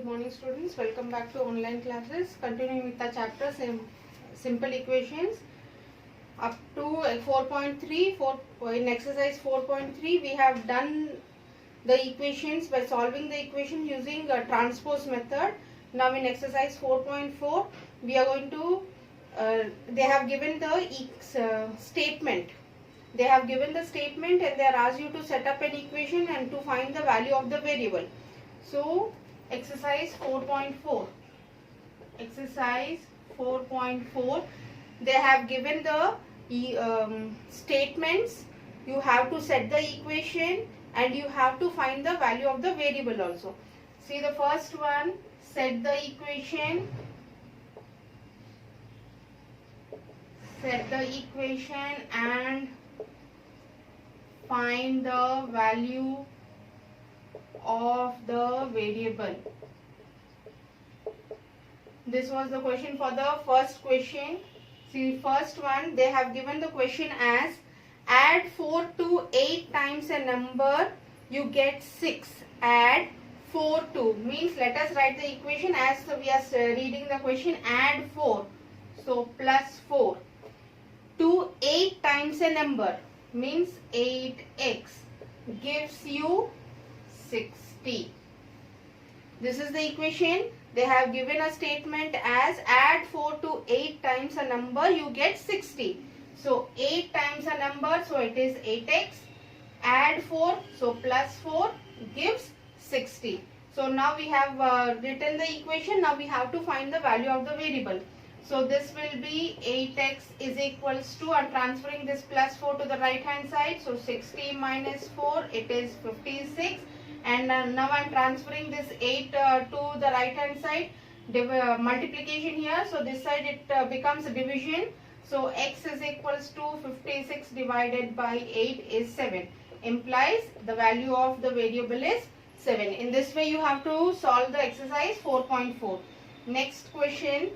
good morning students. Welcome back to online classes. Continuing with the chapter simple equations up to 4.3. In exercise 4.3 we have done the equations by solving the equation using a transpose method. Now in exercise 4.4 we are going to they have given the statement. They have given the statement and they are asked you to set up an equation and to find the value of the variable. So exercise 4.4. Exercise 4.4. They have given the statements. You have to set the equation and you have to find the value of the variable also. See the first one, set the equation. Set the equation and find the value of the variable. This was the question for the first question. See, first one, they have given the question as add 4 to 8 times a number, you get 6. Add 4 to, means let us write the equation as we are reading the question. Add 4, so plus 4 to 8 times a number, means 8x, gives you 60. This is the equation. They have given a statement as add 4 to 8 times a number, you get 60. So 8 times a number, so it is 8x. Add 4, so plus 4 gives 60. So now we have written the equation. Now we have to find the value of the variable. So this will be 8x is equals to, I am transferring this plus 4 to the right hand side. So 60 minus 4, it is 56. And now I am transferring this 8 to the right hand side, multiplication here. So this side it becomes division. So x is equals to 56 divided by 8 is 7. Implies the value of the variable is 7. In this way you have to solve the exercise 4.4. Next question.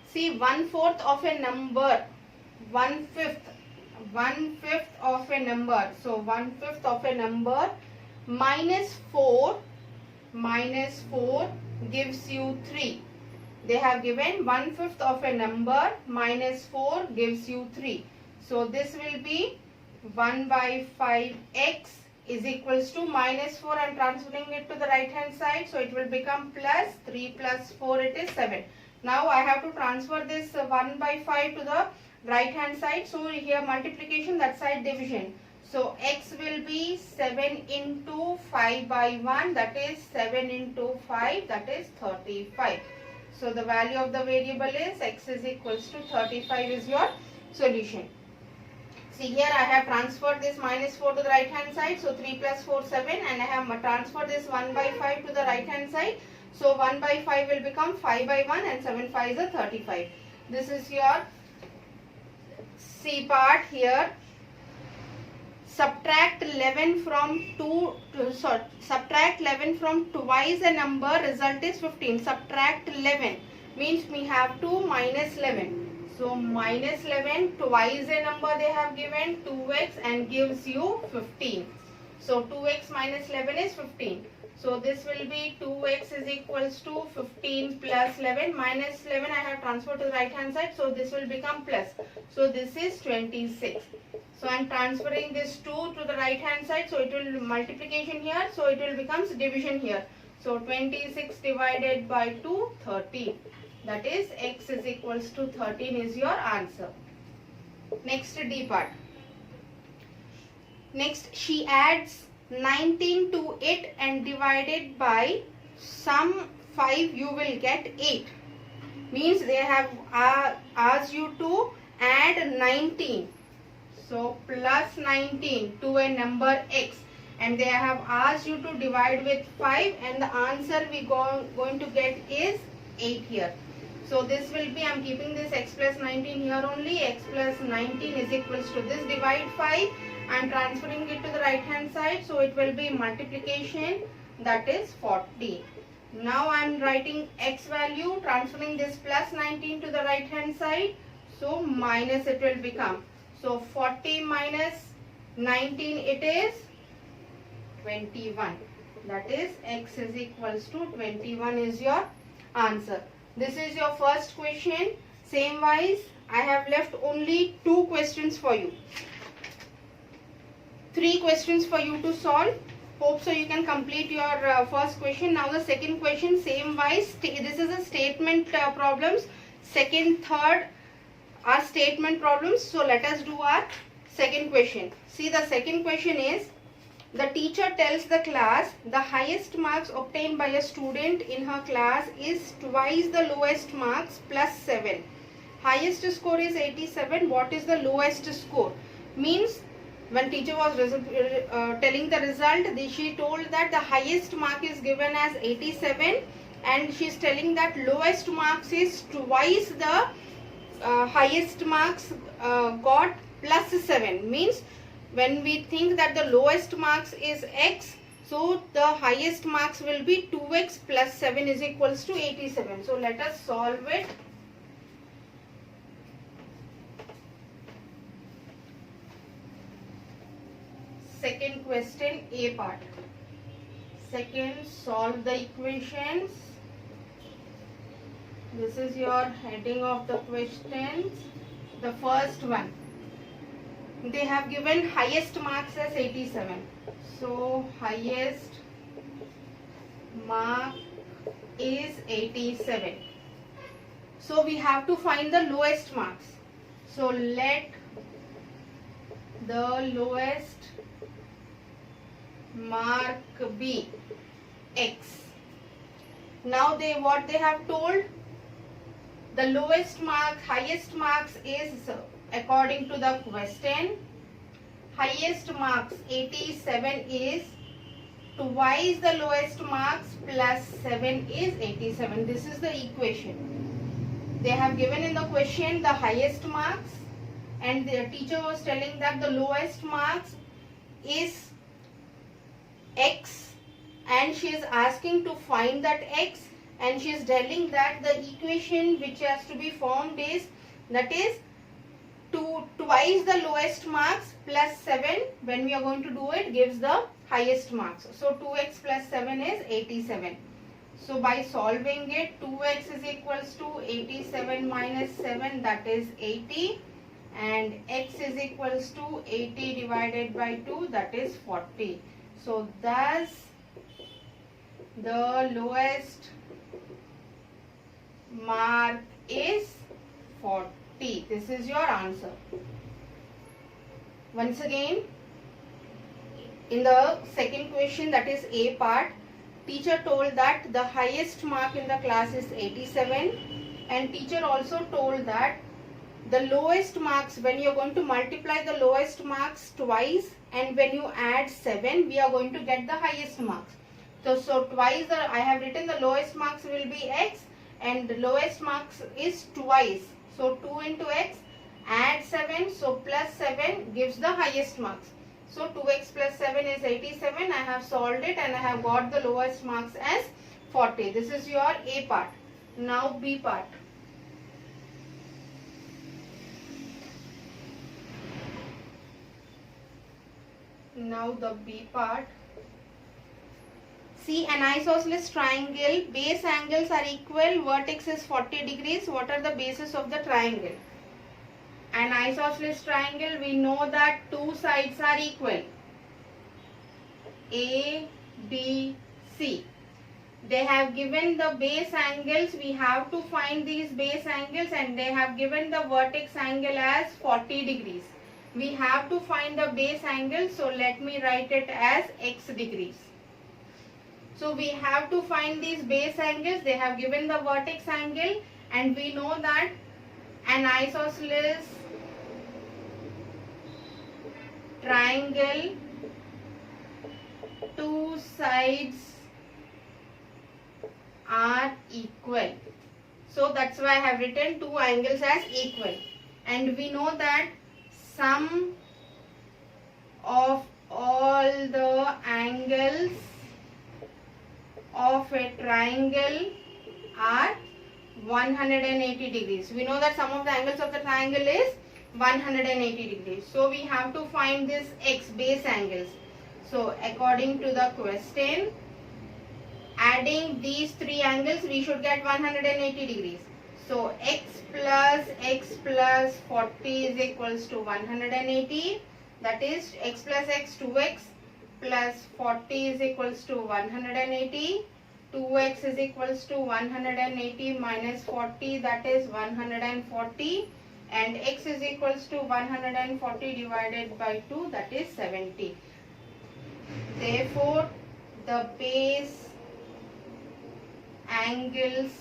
See, 1/4 of a number, 1/5 of a number. So 1/5 of a number minus 4 gives you 3. They have given 1/5 of a number minus 4 gives you 3. So this will be 1 by 5x is equals to minus 4. I am transferring it to the right hand side. So it will become plus 3 plus 4, it is 7. Now I have to transfer this 1 by 5 to the right hand side. So here multiplication, that side division. So x will be 7 into 5 by 1, that is 7 into 5, that is 35. So the value of the variable is x is equals to 35 is your solution. See here I have transferred this minus 4 to the right hand side. So 3 plus 4, 7, and I have transferred this 1 by 5 to the right hand side. So 1 by 5 will become 5 by 1 and 7 5 is 35. This is your C part here. Subtract 11 from subtract 11 from twice a number, result is 15. Subtract 11 means we have to minus 11. So minus 11 twice a number they have given 2x and gives you 15. So 2x minus 11 is 15. So this will be 2x is equals to 15 plus 11 minus 11 I have transferred to the right hand side. So this will become plus. So this is 26. So I am transferring this 2 to the right hand side. So it will multiplication here. So it will becomes division here. So 26 divided by 2, 13. That is x is equals to 13 is your answer. Next D part. Next she adds 19 to it and divided by some 5 you will get 8. Means they have asked you to add 19. So plus 19 to a number x, and they have asked you to divide with 5 and the answer we going to get is 8 here. So this will be, I am keeping this x plus 19 here only. X plus 19 is equals to this, divide 5. I am transferring it to the right hand side. So it will be multiplication, that is 40. Now I am writing x value, transferring this plus 19 to the right hand side. So minus it will become. So 40 minus 19 it is 21. That is x is equals to 21 is your answer. This is your first question. Same wise, I have left only 2 questions for you. 3 questions for you to solve. Hope so you can complete your first question. Now the second question, same wise. This is a statement problems. Second, third are statement problems. So let us do our second question. See, the second question is, the teacher tells the class the highest marks obtained by a student in her class is twice the lowest marks plus 7. Highest score is 87. What is the lowest score? Means when teacher was telling the result, she told that the highest mark is given as 87 and she is telling that lowest marks is twice the highest marks got plus 7. Means when we think that the lowest marks is x, so the highest marks will be 2x plus 7 is equals to 87. So let us solve it. Second question, A part. Second, solve the equations. This is your heading of the questions. The first one, they have given highest marks as 87. So highest mark is 87. So we have to find the lowest marks. So let the lowest mark be x. Now what they have told, the lowest mark, highest marks is according to the question, highest marks 87 is twice the lowest marks plus 7 is 87. This is the equation. They have given in the question the highest marks and the teacher was telling that the lowest marks is x and she is asking to find that x, and she is telling that the equation which has to be formed is, that is twice the lowest marks plus 7, when we are going to do it, gives the highest marks. So 2x plus 7 is 87. So by solving it, 2x is equals to 87 minus 7, that is 80, and x is equals to 80 divided by 2, that is 40. So thus the lowest mark is 40. This is your answer. Once again, in the second question, that is A part, teacher told that the highest mark in the class is 87 and teacher also told that the lowest marks, when you are going to multiply the lowest marks twice and when you add 7, we are going to get the highest marks. So twice, I have written the lowest marks will be x and the lowest marks is twice. So 2 into x, add 7, so plus 7 gives the highest marks. So 2x plus 7 is 87. I have solved it and I have got the lowest marks as 40. This is your A part. Now B part. Now the B part. See, an isosceles triangle, base angles are equal, vertex is 40 degrees. What are the bases of the triangle? An isosceles triangle, we know that two sides are equal. A, B, C. They have given the base angles. We have to find these base angles and they have given the vertex angle as 40 degrees. We have to find the base angle. So let me write it as x degrees. So we have to find these base angles. They have given the vertex angle and we know that an isosceles triangle, two sides are equal. So that's why I have written two angles as equal. And we know that sum of all the angles of a triangle are 180 degrees. We know that sum of the angles of the triangle is 180 degrees. So we have to find this x base angles. So according to the question, adding these three angles, we should get 180 degrees. So x plus 40 is equals to 180. That is x plus x 2x plus 40 is equals to 180. 2x is equals to 180 minus 40, that is 140, and x is equals to 140 divided by 2, that is 70. Therefore, the base angles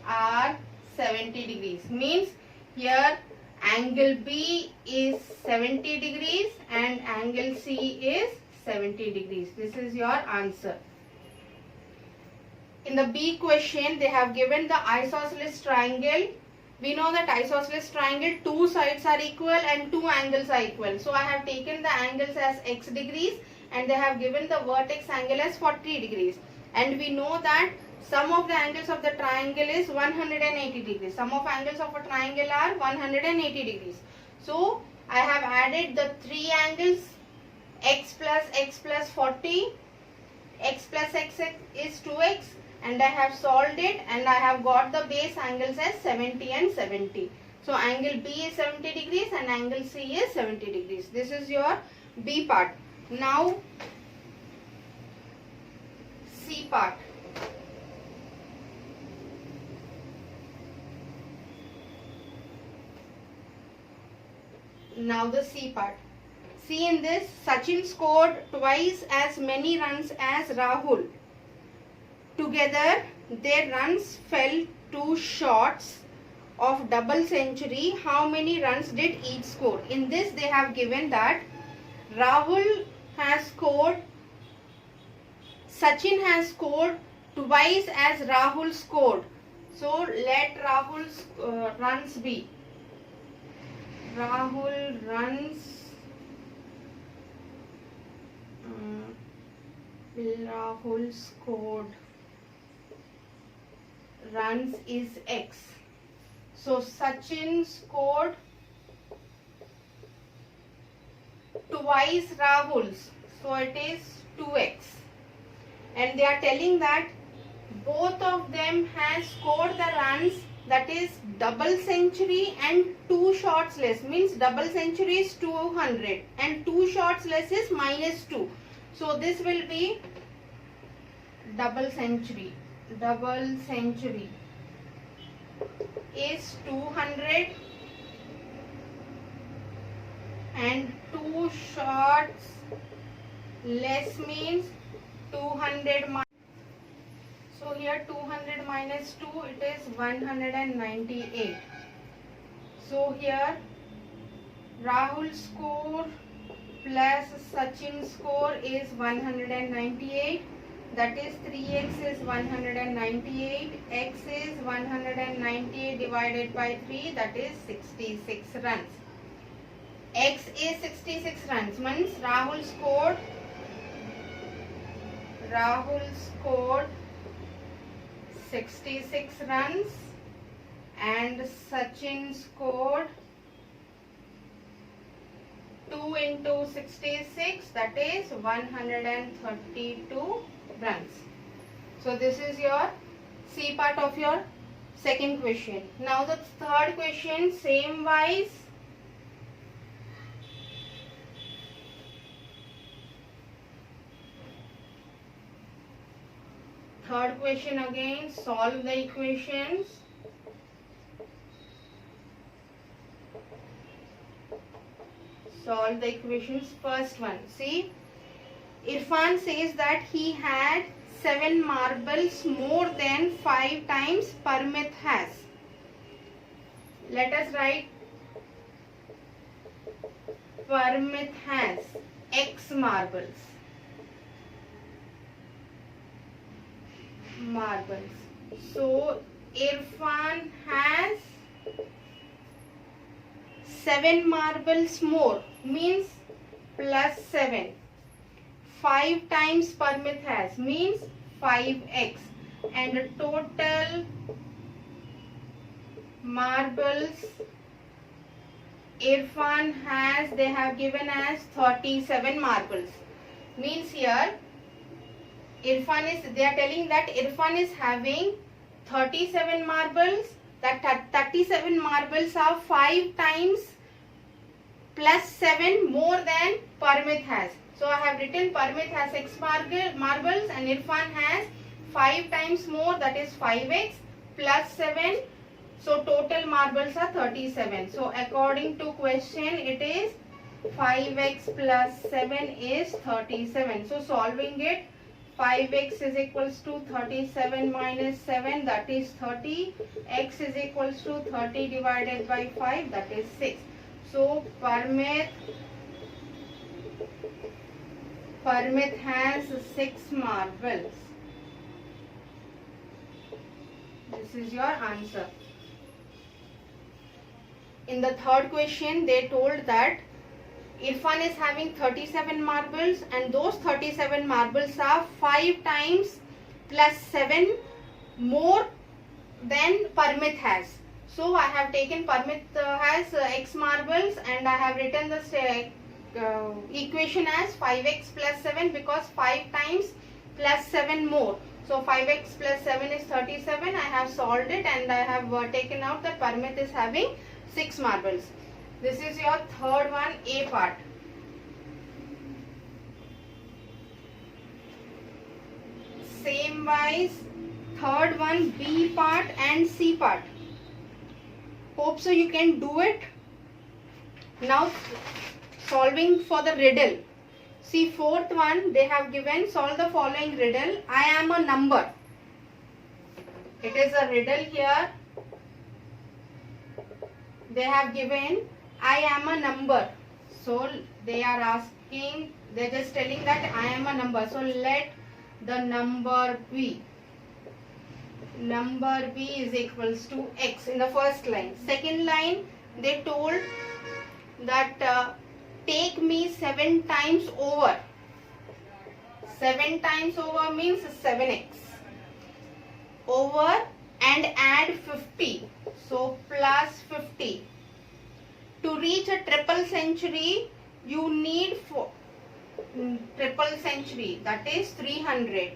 are 70 degrees. Means here angle B is 70 degrees and angle C is 70 degrees. This is your answer. In the B question, they have given the isosceles triangle. We know that isosceles triangle, two sides are equal and two angles are equal. So I have taken the angles as x degrees and they have given the vertex angle as 40 degrees. And we know that sum of the angles of the triangle is 180 degrees. Sum of angles of a triangle are 180 degrees. So I have added the three angles, x plus 40, x plus x is 2x, and I have solved it and I have got the base angles as 70 and 70. So angle B is 70 degrees and angle C is 70 degrees. This is your B part. Now C part. Now the C part. See, in this, Sachin scored twice as many runs as Rahul. Together, their runs fell to shots of double century. How many runs did each score? In this, they have given that Rahul has scored, Sachin has scored twice as Rahul scored. So, let Rahul's runs be. Rahul runs. Rahul scored runs is x. So Sachin scored twice Rahul's. So it is 2x. And they are telling that both of them has scored the runs, that is double century and 2 shots less. Means double century is 200 and 2 shots less is minus 2. So this will be double century. Double century is 200 and 2 shots less means 200 minus. So here 200 minus 2, it is 198. So here Rahul score plus Sachin score is 198. That is 3x is 198. X is 198 divided by 3. That is 66 runs. X is 66 runs. Means Rahul scored 66 runs and Sachin scored 2 into 66, that is 132 runs. So this is your C part of your second question. Now the third question, same wise. Third question again, solve the equations. Solve the equations. First one, see, Irfan says that he had 7 marbles more than 5 times Parmit has. Let us write Parmit has X marbles. So Irfan has 7 marbles more, means plus 7. 5 times Parmit has, means 5x, and total marbles Irfan has, they have given as 37 marbles. Means here they are telling that Irfan is having 37 marbles. That 37 marbles are 5 times plus 7 more than Parmit has. So I have written Parmit has 6 marbles and Irfan has 5 times more, that is 5x plus 7. So total marbles are 37. So according to question, it is 5x plus 7 is 37. So solving it, 5x is equals to 37 minus 7, that is 30. X is equals to 30 divided by 5, that is 6. So Parmit has 6 marbles. This is your answer. In the third question, they told that Irfan is having 37 marbles and those 37 marbles are 5 times plus 7 more than Parmit has. So I have taken Parmit has x marbles and I have written the equation as 5x plus 7 because 5 times plus 7 more. So 5x plus 7 is 37. I have solved it and I have taken out that Parmit is having 6 marbles. This is your third one, A part. Same wise, third one, B part and C part. Hope so you can do it. Now solving for the riddle. See, fourth one, they have given solve the following riddle. I am a number. It is a riddle here. They have given I am a number. So they are asking, they are just telling that I am a number. So let the number be. Number B is equals to x in the first line. Second line, they told that take me 7 times over. 7 times over means 7x. Over and add 50. So plus 50. To reach a triple century, you need triple century, that is 300.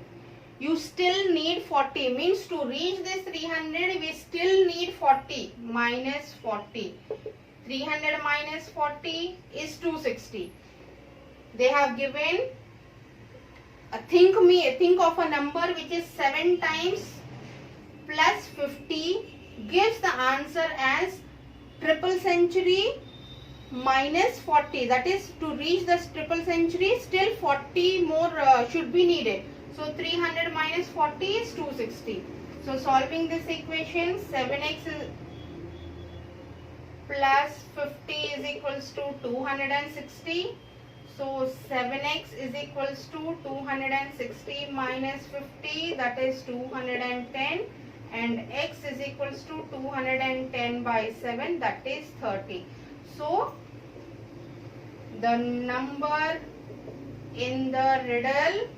You still need 40, means to reach this 300 we still need 40 minus 40. 300 minus 40 is 260. They have given think of a number which is 7 times plus 50 gives the answer as triple century minus 40. That is, to reach the triple century still 40 more should be needed. So 300 minus 40 is 260. So solving this equation, 7x plus 50 is equals to 260. So 7x is equals to 260 minus 50, that is 210, and x is equals to 210 by 7, that is 30. So the number in the riddle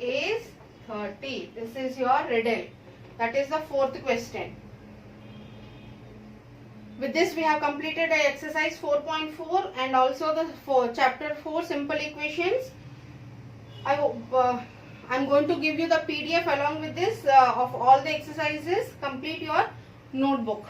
is 30. This is your riddle. That is the fourth question. With this we have completed exercise 4.4 and also the chapter 4 simple equations. I'm going to give you the PDF along with this of all the exercises. Complete your notebook.